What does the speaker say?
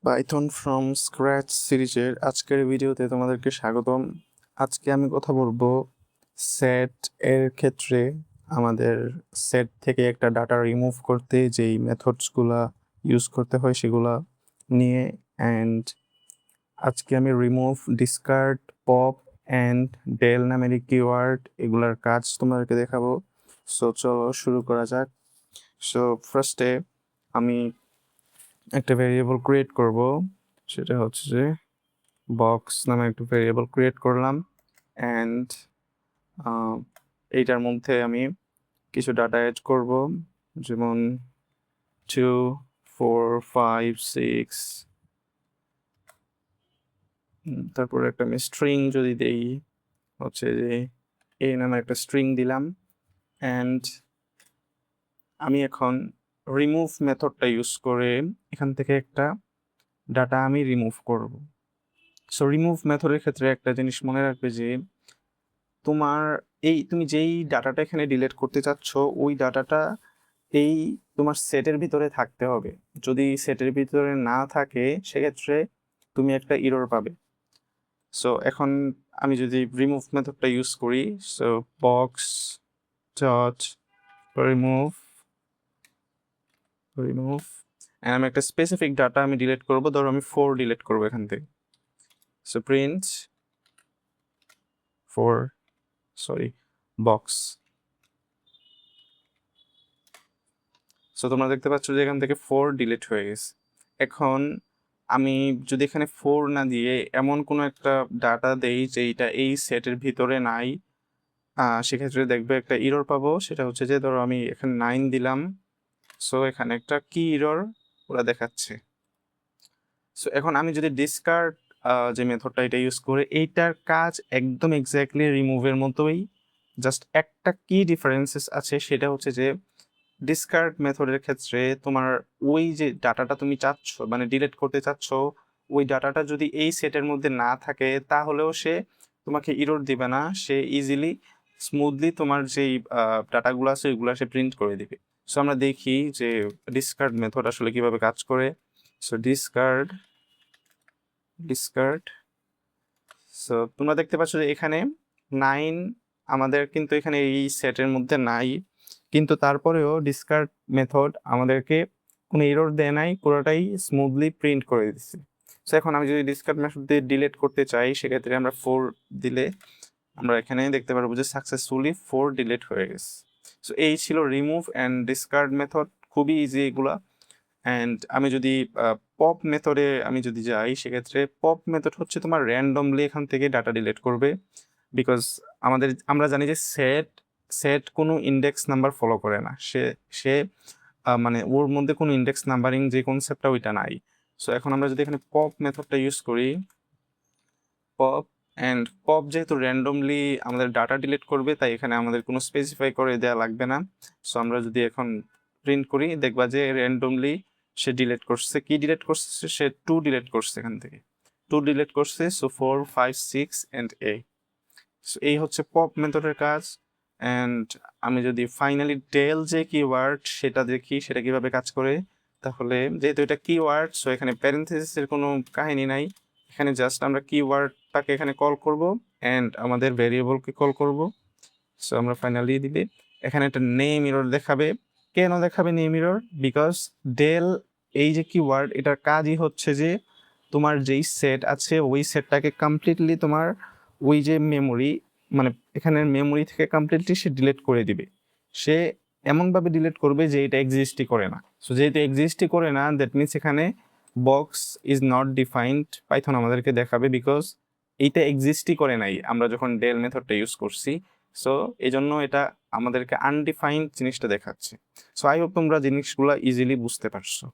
Python from scratch সিরিজের আজকের ভিডিওতে তোমাদেরকে স্বাগতম। আজকে আমি কথা বলবো সেট এর ক্ষেত্রে আমাদের সেট থেকে একটা ডাটা রিমুভ করতে যেই মেথডসগুলা ইউজ করতে হয় সেগুলা নিয়ে। অ্যান্ড আজকে আমি remove, discard, pop and del নামের কিওয়ার্ড এগুলার কাজ তোমাদেরকে দেখাবো। সো চলো শুরু করা যাক। সো ফার্স্টে আমি একটা ভেরিয়েবল ক্রিয়েট করব, সেটা হচ্ছে যে বক্স নামে একটা ভেরিয়েবল ক্রিয়েট করলাম। অ্যান্ড এইটার মধ্যে আমি কিছু ডাটা অ্যাড করব, যেমন 2 4 5 6। তারপর একটা আমি স্ট্রিং যদি দেই, হচ্ছে যে এই নামে একটা স্ট্রিং দিলাম। অ্যান্ড আমি এখন রিমুভ মেথডটা ইউজ করে এখান থেকে একটা ডাটা আমি রিমুভ করব। সো রিমুভ মেথডের ক্ষেত্রে একটা জিনিস মনে রাখবে যে তুমি যেই ডাটাটা এখানে ডিলিট করতে চাচ্ছ ওই ডাটাটা এই তোমার সেটের ভিতরে থাকতে হবে। যদি সেটের ভিতরে না থাকে সেক্ষেত্রে তুমি একটা এরর পাবে। সো এখন আমি যদি রিমুভ মেথডটা ইউজ করি, সো বক্স ডট রিমুভ আমি একটা স্পেসিফিক ডাটা আমি ডিলিট করবো, ধরো আমি 4 ডিলিট করবো এখান থেকে। So print 4 box. সো তোমরা দেখতে পাচ্ছ যে এখান থেকে 4 ডিলিট হয়ে গেছে। এখন আমি যদি এখানে 4 না দিয়ে এমন কোনো একটা ডাটা দেই যেটা এই সেটের ভিতরে নাই, সেক্ষেত্রে দেখবে একটা এরর পাবো। সেটা হচ্ছে যে ধরো আমি এখানে 9 দিলাম, সো এখানে একটা কি এরর ওরা দেখাচ্ছে। সো এখন আমি যদি ডিসকার্ড যে মেথডটা এটা ইউজ করে, এইটার কাজ একদম এক্স্যাক্টলি রিমুভের মতোই, জাস্ট একটা কি ডিফারেন্সেস আছে, সেটা হচ্ছে যে ডিসকার্ড মেথডের ক্ষেত্রে তোমার ওই যে ডাটাটা তুমি চাচ্ছ মানে ডিলিট করতে চাচ্ছ, ওই ডাটাটা যদি এই সেটের মধ্যে না থাকে তাহলেও সে তোমাকে এরর দিবে না, সে ইজিলি স্মুথলি তোমার যেই ডাটাগুলো আছে ওইগুলো সে প্রিন্ট করে দিবে। সো আমরা দেখি যে ডিসকার্ড মেথড আসলে কিভাবে কাজ করে। সো ডিসকার্ড সো তোমরা দেখতে পাচ্ছ যে এখানে 9 আমাদের কিন্তু এখানে এই সেটের মধ্যে নাই, কিন্তু তারপরেও ডিসকার্ড মেথড আমাদেরকে কোনো এরর দেয় নাই, পুরোটাই স্মুথলি প্রিন্ট করে দিচ্ছে। সো এখন আমি যদি ডিসকার্ড মেথড দিয়ে ডিলিট করতে চাই সেক্ষেত্রে আমরা 4 দিলে আমরা এখানে দেখতে পারবো যে সাকসেসফুলি 4 ডিলিট হয়ে গেছে। সো এই ছিল রিমুভ অ্যান্ড ডিসকার্ড মেথড, খুবই ইজি এগুলা। অ্যান্ড আমি যদি পপ মেথডে আমি যদি যাই, সেক্ষেত্রে পপ মেথড হচ্ছে তোমার র্যান্ডমলি এখান থেকে ডাটা ডিলিট করবে। বিকজ আমরা জানি যে সেট কোনো ইন্ডেক্স নাম্বার ফলো করে না, সে মানে ওর মধ্যে কোনো ইন্ডেক্স নাম্বারিং যে কনসেপ্টটা ওইটা নাই। সো এখন আমরা যদি এখানে পপ মেথডটা ইউজ করি, পপ যেহেতু র্যান্ডমলি আমাদের ডাটা ডিলিট করবে, তাই এখানে আমাদের কোনো স্পেসিফাই করে দেওয়া লাগবে না। সো আমরা যদি এখন প্রিন্ট করি, দেখবা যে র্যান্ডমলি সে ডিলিট করছে। কি ডিলিট করছে? সে 2 ডিলিট করছে, এখান থেকে 2 ডিলিট করছে। So 4 5 6 and 8। সো এই হচ্ছে পপ মেথডের কাজ। অ্যান্ড আমি যদি ফাইনালি ডেল যে কিওয়ার্ড সেটা দেখি সেটা কিভাবে কাজ করে, তাহলে যেহেতু এটা কিওয়ার্ড, সো এখানে প্যারেন্থেসিসের কোনো কাহিনী নাই, এখানে জাস্ট আমরা কিওয়ার্ডটাকে এখানে কল করব অ্যান্ড আমাদের ভেরিয়েবলকে কল করব। সো আমরা ফাইনালি দিবে এখানে একটা নেম এরর দেখাবে। কেন দেখাবে নেম এরর? বিকজ ডেল এই যে কিওয়ার্ড এটার কাজই হচ্ছে যে তোমার যেই সেট আছে ওই সেটটাকে কমপ্লিটলি তোমার ওই যে মেমোরি, মানে এখানের মেমোরি থেকে কমপ্লিটলি সে ডিলিট করে দিবে। সে এমনভাবে ডিলিট করবে যে এটা এক্সিস্টই করে না। সো যেহেতু এক্সিস্টই করে না, দ্যাট মিনস এখানে box is not defined Python আমাদেরকে দেখাবে, বিকজ এইটা এক্সিস্টই করে নাই আমরা যখন ডেল মেথডটা ইউজ করছি। সো এই জন্য এটা আমাদেরকে আনডিফাইন্ড জিনিসটা দেখাচ্ছে। সো আই হোপ তোমরা জিনিসগুলো ইজিলি বুঝতে পারছো।